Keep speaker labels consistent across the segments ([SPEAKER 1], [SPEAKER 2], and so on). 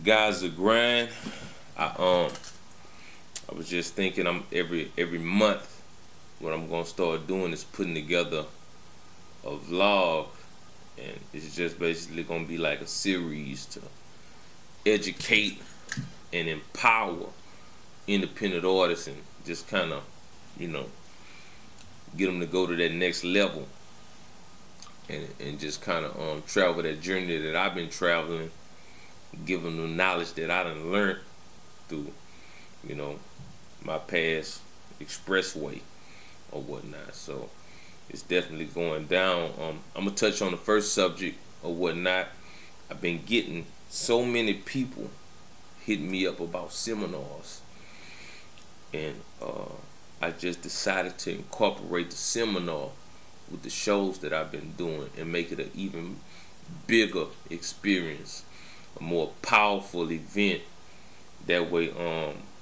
[SPEAKER 1] Guys of grind. I I was just thinking every month what I'm gonna start doing is putting together a vlog, and it's just basically gonna be like a series to educate and empower independent artists and just kind of, you know, get them to go to that next level and just kind of travel that journey that I've been traveling, give them the knowledge that I done learned through, you know, my past expressway or whatnot. So it's definitely going down. I'm gonna touch on the first subject or whatnot. I've been getting so many people hitting me up about seminars, and I just decided to incorporate the seminar with the shows that I've been doing and make it an even bigger experience, a more powerful event. That way,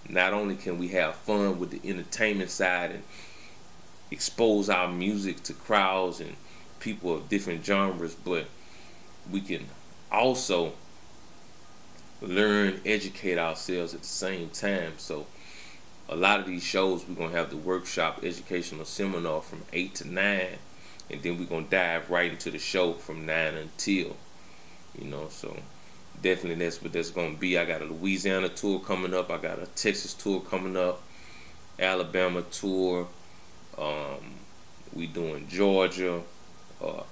[SPEAKER 1] not only can we have fun with the entertainment side and expose our music to crowds and people of different genres, but we can also learn, educate ourselves at the same time. So a lot of these shows, we're going to have the workshop educational seminar from 8 to 9, and then we're going to dive right into the show from 9 until, you know, so definitely that's what that's going to be. I got a Louisiana tour coming up. I got a Texas tour coming up, Alabama tour. We doing Georgia,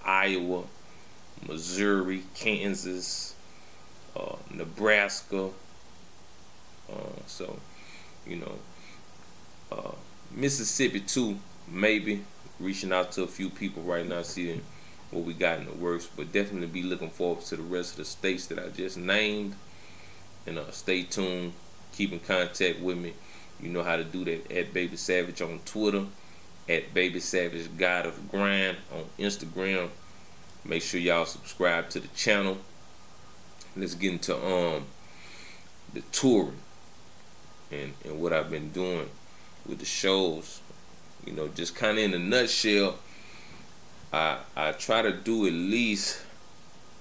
[SPEAKER 1] Iowa, Missouri, Kansas, Nebraska. So, you know, Mississippi too, maybe. Reaching out to a few people right now, seeing what we got in the works, but definitely be looking forward to the rest of the states that I just named. And stay tuned, keep in contact with me. You know how to do that at BABYSAVAGE on Twitter, at BABYSAVAGE God of Grind on Instagram. Make sure y'all subscribe to the channel. Let's get into the touring and what I've been doing with the shows. You know, just kind of in a nutshell, I try to do at least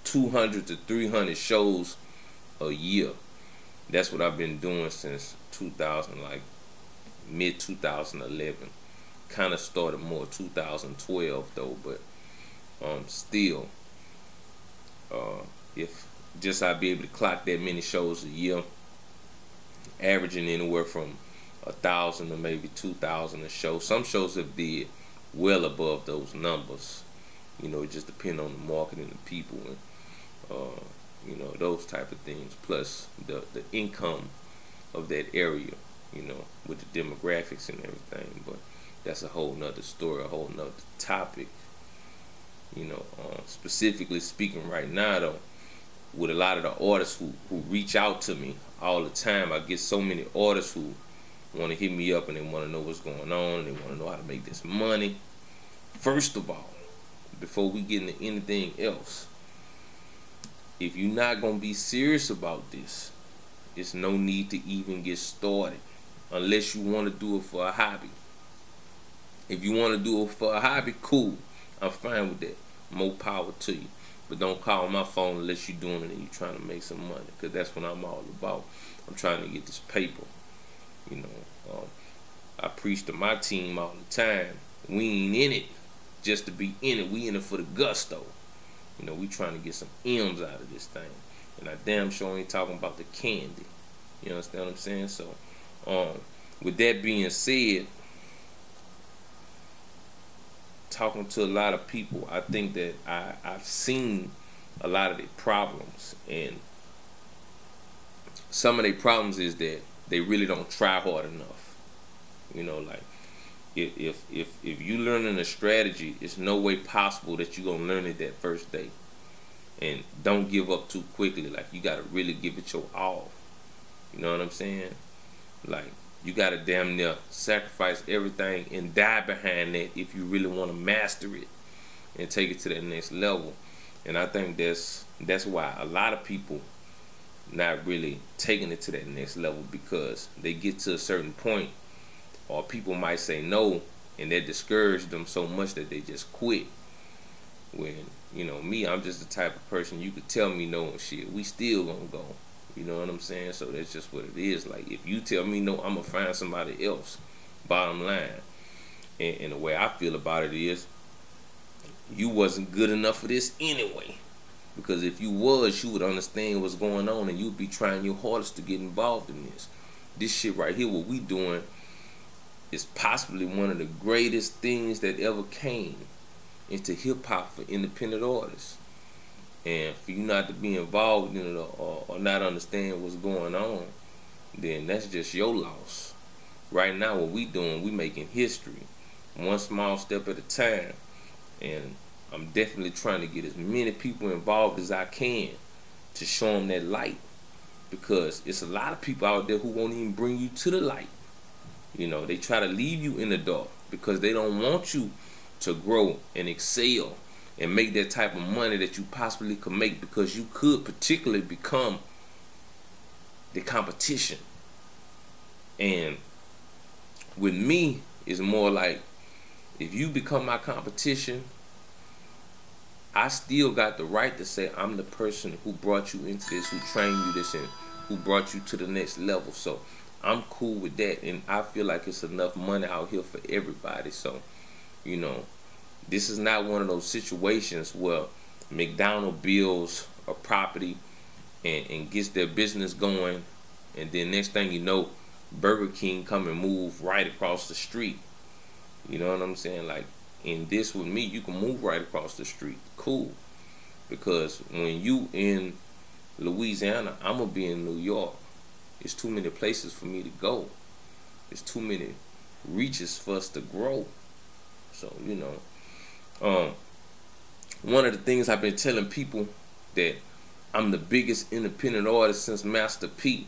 [SPEAKER 1] 200 to 300 shows a year. That's what I've been doing since 2000, like mid 2011. Kind of started more 2012 though, but still, if just I'd be able to clock that many shows a year, averaging anywhere from 1,000 to maybe 2,000 a show. Some shows have did well above those numbers. You know, it just depends on the marketing, the people, and you know, those type of things. Plus the income of that area, you know, with the demographics and everything. But that's a whole nother story, a whole nother topic. You know, specifically speaking right now though, with a lot of the artists who reach out to me all the time, I get so many artists who want to hit me up and they want to know what's going on, and they want to know how to make this money. First of all, before we get into anything else, if you're not going to be serious about this, it's no need to even get started unless you want to do it for a hobby. If you want to do it for a hobby, cool, I'm fine with that. More power to you. But don't call my phone unless you're doing it and you're trying to make some money, because that's what I'm all about. I'm trying to get this paper. You know, I preach to my team all the time. We ain't in it just to be in it. We in it for the gusto. You know, we trying to get some M's out of this thing. And I damn sure ain't talking about the candy. You understand what I'm saying? So, with that being said, talking to a lot of people, I think that I've seen a lot of their problems. And some of their problems is that they really don't try hard enough. You know, like if you learning a strategy, it's no way possible that you're gonna learn it that first day. And don't give up too quickly. Like, you gotta really give it your all. You know what I'm saying? Like, you gotta damn near sacrifice everything and die behind that if you really want to master it and take it to that next level. And I think that's why a lot of people not really taking it to that next level, because they get to a certain point, or people might say no, and that discouraged them so much that they just quit. When, you know, me, I'm just the type of person, you could tell me no and shit, we still gonna go. You know what I'm saying? So that's just what it is. Like, if you tell me no, I'm gonna find somebody else. Bottom line. And the way I feel about it is, you wasn't good enough for this anyway. Because if you was, you would understand what's going on, and you'd be trying your hardest to get involved in this. This shit right here, what we doing, is possibly one of the greatest things that ever came into hip-hop for independent artists. And for you not to be involved in it, or not understand what's going on, then that's just your loss. Right now, what we doing, we making history, one small step at a time. And I'm definitely trying to get as many people involved as I can to show them that light. Because it's a lot of people out there who won't even bring you to the light. You know, they try to leave you in the dark because they don't want you to grow and excel and make that type of money that you possibly could make, because you could particularly become the competition. And with me, it's more like, if you become my competition, I still got the right to say I'm the person who brought you into this, who trained you this, and who brought you to the next level. So I'm cool with that, and I feel like it's enough money out here for everybody. So, you know, this is not one of those situations where McDonald's builds a property and gets their business going, and then next thing you know, Burger King come and move right across the street. You know what I'm saying? Like, in this with me, you can move right across the street. Cool. Because when you in Louisiana, I'm going to be in New York. It's too many places for me to go. It's too many reaches for us to grow. So, you know, one of the things I've been telling people, that I'm the biggest independent artist since Master P.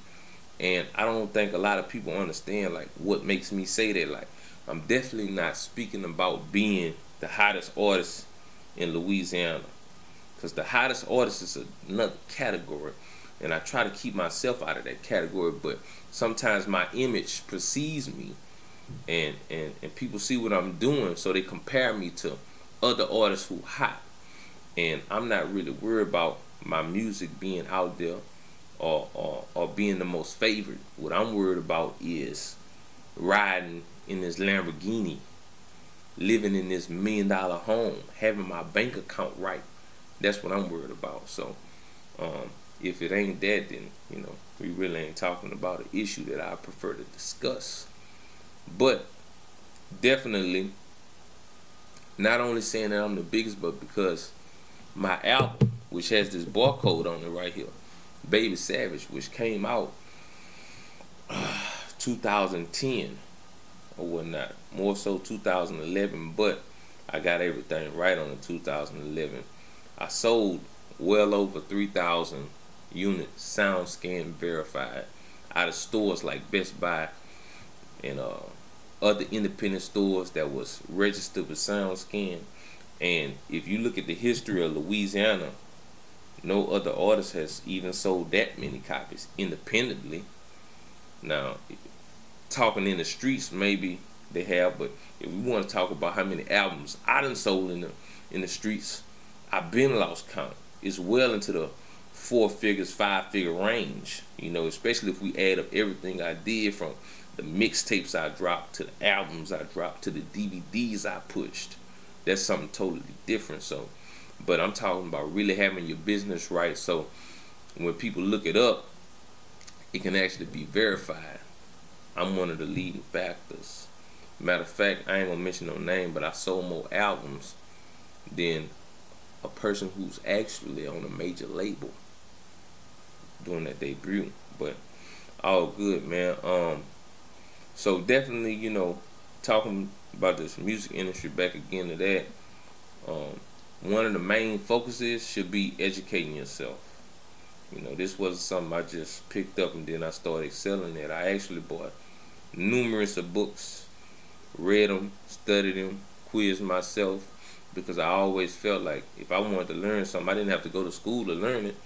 [SPEAKER 1] And I don't think a lot of people understand, like, what makes me say that. Like, I'm definitely not speaking about being the hottest artist in Louisiana, because the hottest artist is another category, and I try to keep myself out of that category. But sometimes my image precedes me, and people see what I'm doing, so they compare me to other artists who hot. And I'm not really worried about my music being out there or being the most favored. What I'm worried about is riding in this Lamborghini, living in this $1 million home, having my bank account right. That's what I'm worried about. So if it ain't that, then, you know, we really ain't talking about an issue that I prefer to discuss. But definitely, not only saying that I'm the biggest, but because my album, which has this barcode on it right here, Baby Savage, which came out 2010 or whatnot, more so 2011, but I got everything right on the 2011. I sold well over 3,000 units, sound scan verified, out of stores like Best Buy and other independent stores that was registered with sound scan. And if you look at the history of Louisiana, no other artist has even sold that many copies independently. Now, talking in the streets, maybe they have, but if we want to talk about how many albums I done sold in the streets, I've been lost count. It's well into the 4 figures, 5 figure range, you know, especially if we add up everything I did, from the mixtapes I dropped to the albums I dropped to the DVDs I pushed. That's something totally different. So, but I'm talking about really having your business right, so when people look it up, it can actually be verified. I'm one of the leading factors. Matter of fact, I ain't gonna mention no name, but I sold more albums than a person who's actually on a major label doing that debut. But all good, man. So definitely, you know, talking about this music industry, back again to that, one of the main focuses should be educating yourself. You know, this wasn't something I just picked up and then I started excelling at. I actually bought numerous of books, read them, studied them, quizzed myself, because I always felt like if I wanted to learn something, I didn't have to go to school to learn it.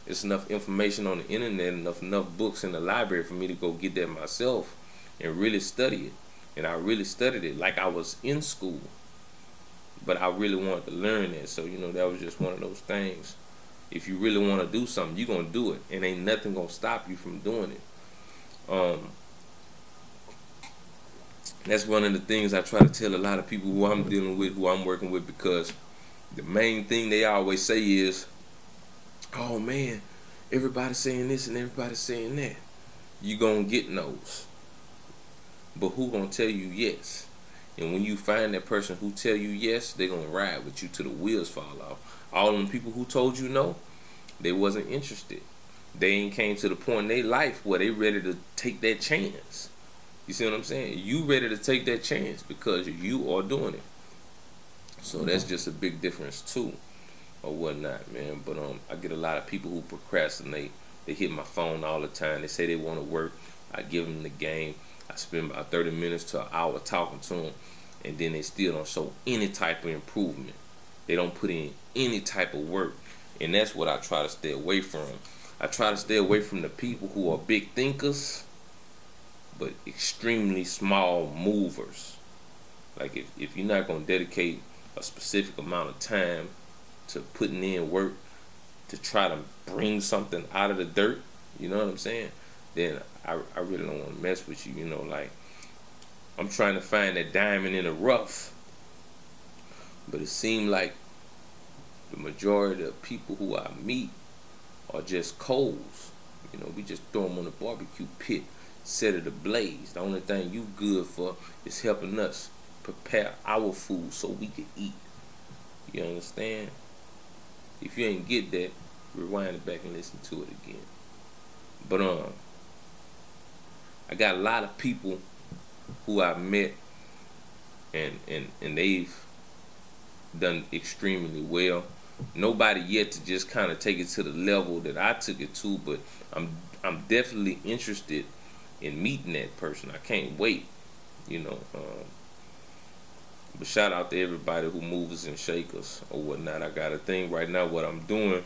[SPEAKER 1] It's enough information on the internet, enough books in the library for me to go get that myself and really study it. And I really studied it like I was in school, but I really wanted to learn it. So, you know, that was just one of those things. If you really want to do something, you're gonna do it, and ain't nothing gonna stop you from doing it. That's one of the things I try to tell a lot of people who I'm dealing with, who I'm working with, because the main thing they always say is, oh man, everybody's saying this and everybody's saying that. You gonna get no's, but who gonna tell you yes? And when you find that person who tell you yes, they gonna ride with you till the wheels fall off. All them people who told you no, they wasn't interested. They ain't came to the point in their life where they ready to take that chance. You see what I'm saying? You ready to take that chance because you are doing it. So that's just a big difference too, or whatnot, man. But I get a lot of people who procrastinate. They hit my phone all the time. They say they want to work. I give them the game. I spend about 30 minutes to an hour talking to them, and then they still don't show any type of improvement. They don't put in any type of work, and that's what I try to stay away from. I try to stay away from the people who are big thinkers, but extremely small movers. Like if you're not going to dedicate a specific amount of time to putting in work to try to bring something out of the dirt, you know what I'm saying, then I really don't want to mess with you. You know, like, I'm trying to find that diamond in the rough, but it seemed like the majority of people who I meet are just coals. You know, we just throw them on the barbecue pit, set it ablaze. The only thing you good for is helping us prepare our food so we can eat. You understand? If you ain't get that, rewind it back and listen to it again. But I got a lot of people who I've met and they've done extremely well. Nobody yet to just kind of take it to the level that I took it to, but I'm definitely interested in meeting that person. I can't wait, you know. But shout out to everybody who moves and shakers or whatnot. I got a thing right now, what I'm doing,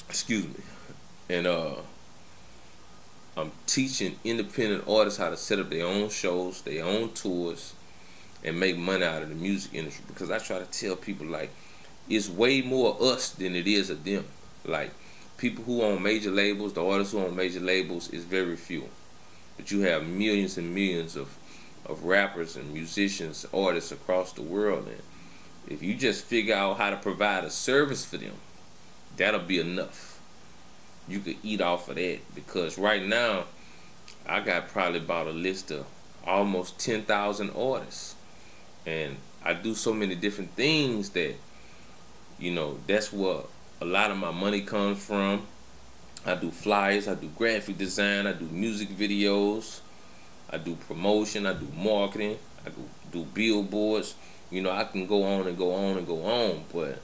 [SPEAKER 1] excuse me, and I'm teaching independent artists how to set up their own shows, their own tours, and make money out of the music industry. Because I try to tell people, like, it's way more us than it is of them. Like, people who own major labels, the artists who own major labels, is very few. But you have millions and millions of rappers and musicians, artists across the world. And if you just figure out how to provide a service for them, that'll be enough. You could eat off of that, because right now I got probably about a list of almost 10,000 artists, and I do so many different things that, you know, that's where a lot of my money comes from. I do flyers, I do graphic design, I do music videos, I do promotion, I do marketing, I do billboards. You know, I can go on and go on and go on, but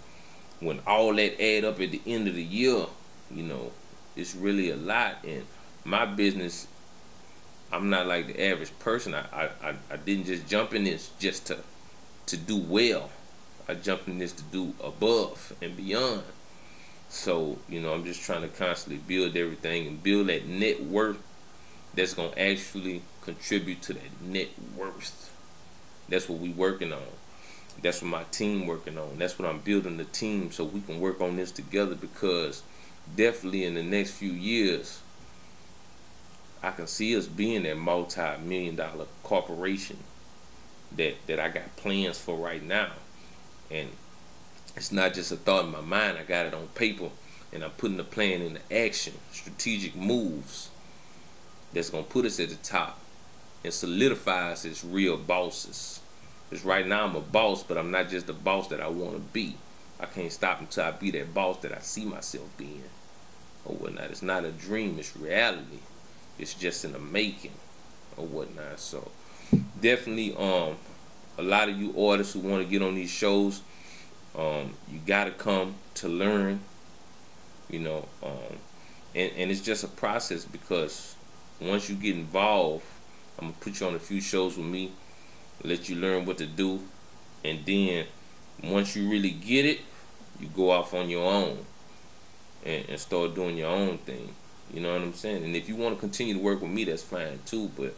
[SPEAKER 1] when all that add up at the end of the year, you know, it's really a lot. And my business, I'm not like the average person. I didn't just jump in this just to do well. I jumped in this to do above and beyond. So, you know, I'm just trying to constantly build everything and build that net worth that's going to actually contribute to that net worth. That's what we working on. That's what my team working on. That's what I'm building the team so we can work on this together, because definitely in the next few years, I can see us being that multi-million-dollar corporation that I got plans for right now. And it's not just a thought in my mind. I got it on paper, and I'm putting the plan into action, strategic moves that's going to put us at the top and solidify us as real bosses. Because right now I'm a boss, but I'm not just the boss that I want to be. I can't stop until I be that boss that I see myself being or whatnot. It's not a dream, it's reality. It's just in the making or whatnot. So definitely a lot of you artists who want to get on these shows, you got to come to learn, you know, and it's just a process, because once you get involved, I'm going to put you on a few shows with me, let you learn what to do, and then once you really get it, you go off on your own and start doing your own thing. You know what I'm saying? And if you want to continue to work with me, that's fine too, but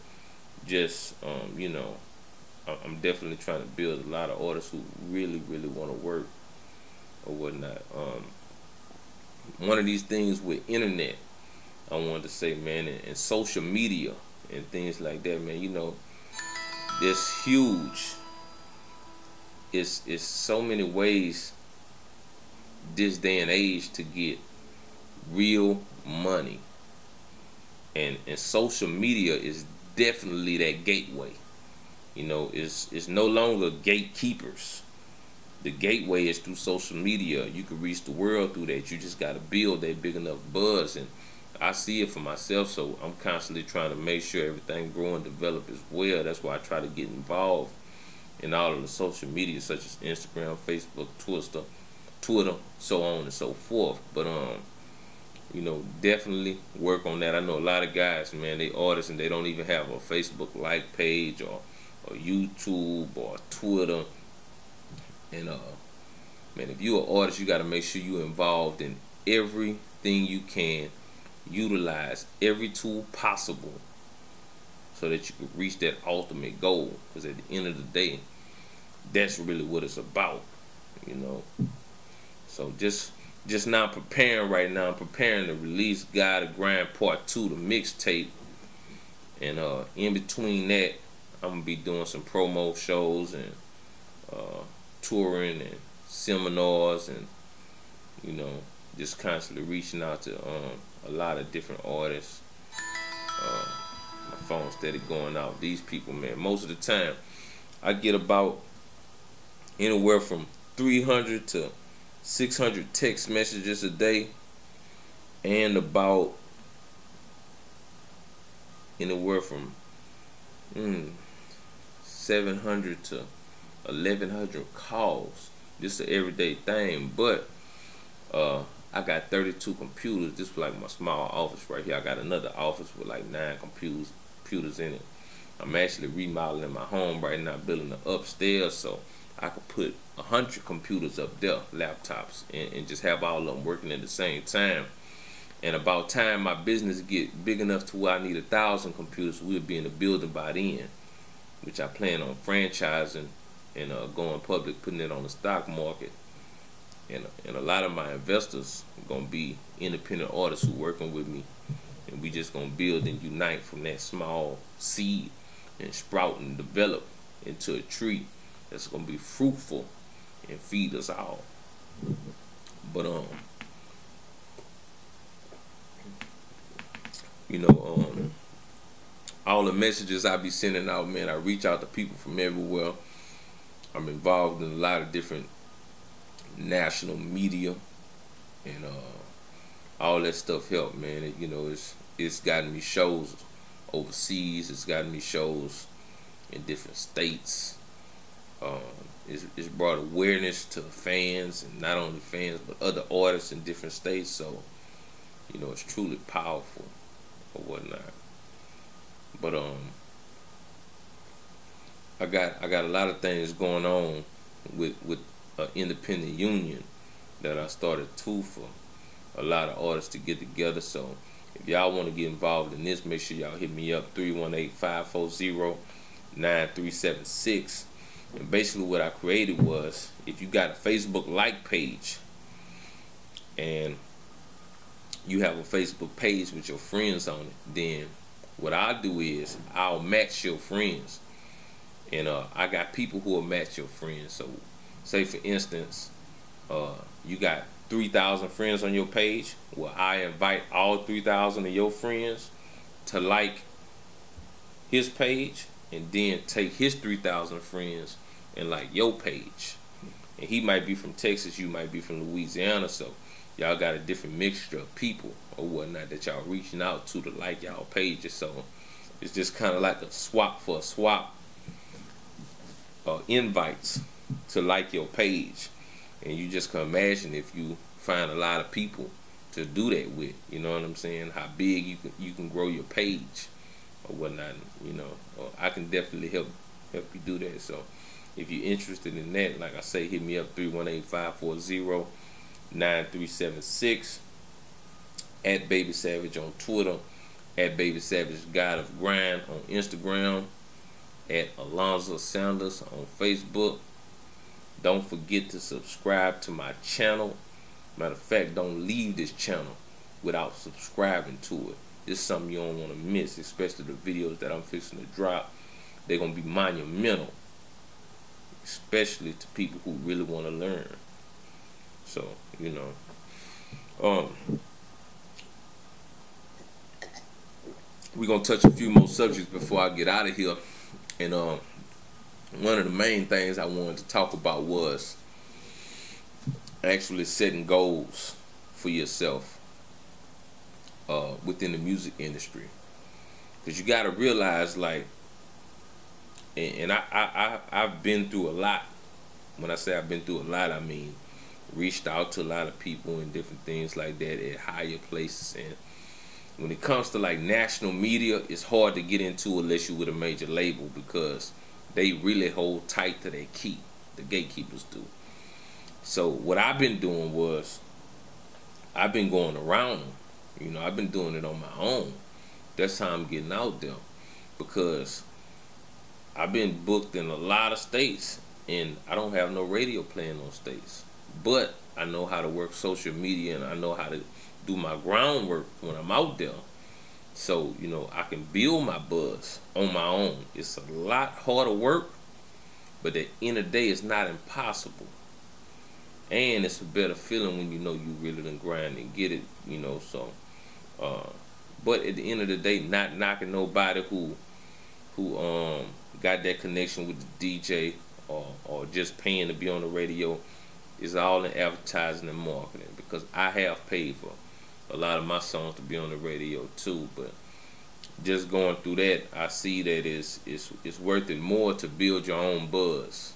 [SPEAKER 1] just, you know, I'm definitely trying to build a lot of artists who really, really want to work or whatnot. one of these things with internet, I wanted to say, man, and social media and things like that, man, you know, it's huge. It's so many ways this day and age to get real money. And social media is definitely that gateway. You know, it's no longer gatekeepers. The gateway is through social media. You can reach the world through that. You just got to build that big enough buzz. And I see it for myself, so I'm constantly trying to make sure everything grow and develop as well. That's why I try to get involved in all of the social media, such as Instagram, Facebook, Twitter, so on and so forth. But you know, definitely work on that. I know a lot of guys, man, they artists and they don't even have a Facebook like page or YouTube or Twitter. And man, if you're an artist, you got to make sure you're involved in everything you can. Utilize every tool possible so that you can reach that ultimate goal. Because at the end of the day, that's really what it's about, you know. So just now preparing right now. I'm preparing to release God of Grind Part 2, the mixtape. And in between that, I'm gonna be doing some promo shows and touring and seminars, and you know, just constantly reaching out to a lot of different artists. My phone's steady going out. These people, man, most of the time I get about anywhere from 300 to 600 text messages a day, and about anywhere from 700 to 1,100 calls. This is an everyday thing, but I got 32 computers. This was like my small office right here. I got another office with like 9 computers in it. I'm actually remodeling my home right now, building the upstairs, so I could put 100 computers up there, laptops, and just have all of them working at the same time. And about time my business get big enough to where I need 1,000 computers, we'll be in the building by then, which I plan on franchising and going public, putting it on the stock market. And a lot of my investors are gonna be independent artists who working with me, and we just gonna build and unite from that small seed and sprout and develop into a tree that's gonna be fruitful and feed us all. But you know, all the messages I be sending out, man, I reach out to people from everywhere. I'm involved in a lot of different national media, and all that stuff help, man. You know, it's gotten me shows overseas. It's gotten me shows in different states. It's brought awareness to fans, and not only fans but other artists in different states. So you know, it's truly powerful or whatnot. But I got a lot of things going on with an independent union that I started too, for a lot of artists to get together. So if y'all want to get involved in this, make sure y'all hit me up, 318-540-9376. And basically what I created was, if you got a Facebook like page and you have a Facebook page with your friends on it, then what I'll do is I'll match your friends. And I got people who will match your friends. So say for instance, you got 3,000 friends on your page. Well, I invite all 3,000 of your friends to like his page, and then take his 3,000 friends and like your page. And he might be from Texas, you might be from Louisiana, so y'all got a different mixture of people or whatnot that y'all reaching out to like y'all pages. So it's just kind of like a swap for a swap, invites to like your page. And you just can imagine if you find a lot of people to do that with, you know what I'm saying, how big you can grow your page or whatnot, you know. I can definitely help you do that. So if you're interested in that, like I say, hit me up, 318-540-9376, at BABYSAVAGE on Twitter, at BABYSAVAGE God of Grind on Instagram, at Alonzo Sanders on Facebook. Don't forget to subscribe to my channel Matter of fact, don't leave this channel without subscribing to it. This is something you don't want to miss, especially the videos that I'm fixing to drop. They're going to be monumental, especially to people who really want to learn. So, you know, we're going to touch a few more subjects before I get out of here. And one of the main things I wanted to talk about was actually setting goals for yourself within the music industry. Because you got to realize, like, and I've been through a lot. When I say I've been through a lot, I mean reached out to a lot of people and different things like that at higher places. And when it comes to like national media, it's hard to get into unless you're with a major label, because they really hold tight to their key. The gatekeepers do. So what I've been doing was I've been going around them. You know, I've been doing it on my own. That's how I'm getting out there, because I've been booked in a lot of states and I don't have no radio playing on states. But I know how to work social media and I know how to do my groundwork when I'm out there. So, you know, I can build my buzz on my own. It's a lot harder work, but at the end of the day, it's not impossible. And it's a better feeling when you know you really done grind and get it, you know. So, but at the end of the day, not knocking nobody who got that connection with the DJ or just paying to be on the radio. Is all in advertising and marketing, because I have paid for a lot of my songs to be on the radio too. But just going through that, I see that it's worth it more to build your own buzz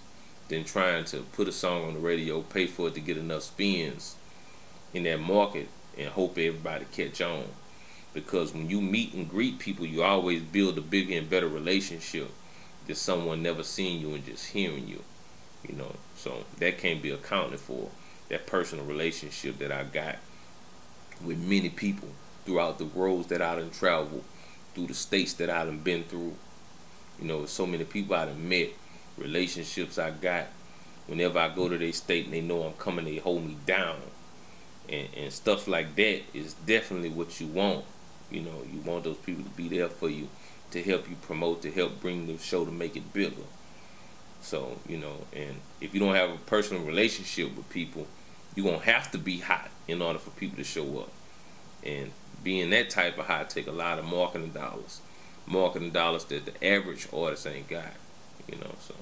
[SPEAKER 1] than trying to put a song on the radio, pay for it to get enough spins in that market and hope everybody catch on. Because when you meet and greet people, you always build a bigger and better relationship than someone never seen you and just hearing you. You know, so that can't be accounted for. That personal relationship that I got with many people throughout the roads that I done traveled, through the states that I done been through. You know, so many people I done met, relationships I got. Whenever I go to their state and they know I'm coming, they hold me down. And stuff like that is definitely what you want. You know, you want those people to be there for you, to help you promote, to help bring the show, to make it bigger. So, you know, and if you don't have a personal relationship with people, you're going to have to be hot in order for people to show up. And being that type of hot take a lot of marketing dollars. Marketing dollars that the average artist ain't got. You know, so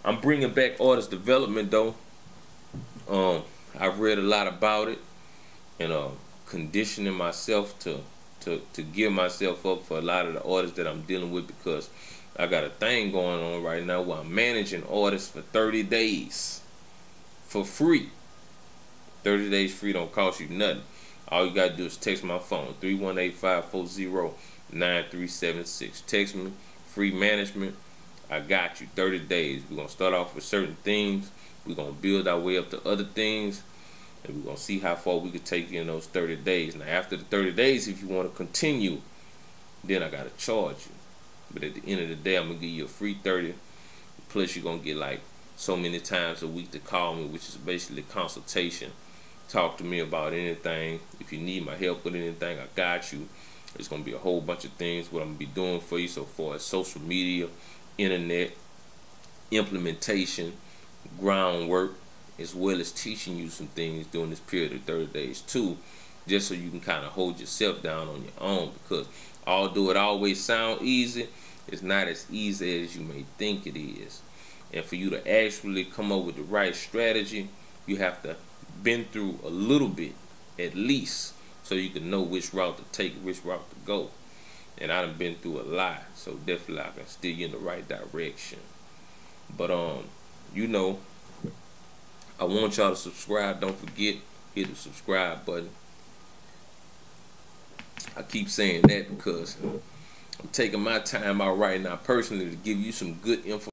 [SPEAKER 1] I'm bringing back artist development though. I've read a lot about it, and conditioning myself to gear myself up for a lot of the artists that I'm dealing with, because I got a thing going on right now where I'm managing artists for 30 days for free. 30 days free, don't cost you nothing. All you gotta do is text my phone, 318-540-9376. Text me, free management. I got you. 30 days. We're gonna start off with certain things. We're gonna build our way up to other things, and we're gonna see how far we could take you in those 30 days. Now, after the 30 days, if you want to continue, then I gotta charge you. But at the end of the day, I'm gonna give you a free 30. Plus, you're gonna get like so many times a week to call me, which is basically a consultation. Talk to me about anything. If you need my help with anything, I got you. There's gonna be a whole bunch of things what I'm gonna be doing for you, so far as social media, internet, implementation, groundwork, as well as teaching you some things during this period of 30 days too, just so you can kind of hold yourself down on your own. Because although it always sounds easy, it's not as easy as you may think it is. And for you to actually come up with the right strategy, you have to been through a little bit at least, so you can know which route to take, which route to go. And I done been through a lot, so definitely I can steer you in the right direction. But you know, I want y'all to subscribe. Don't forget, hit the subscribe button. I keep saying that because I'm taking my time out right now personally to give you some good information.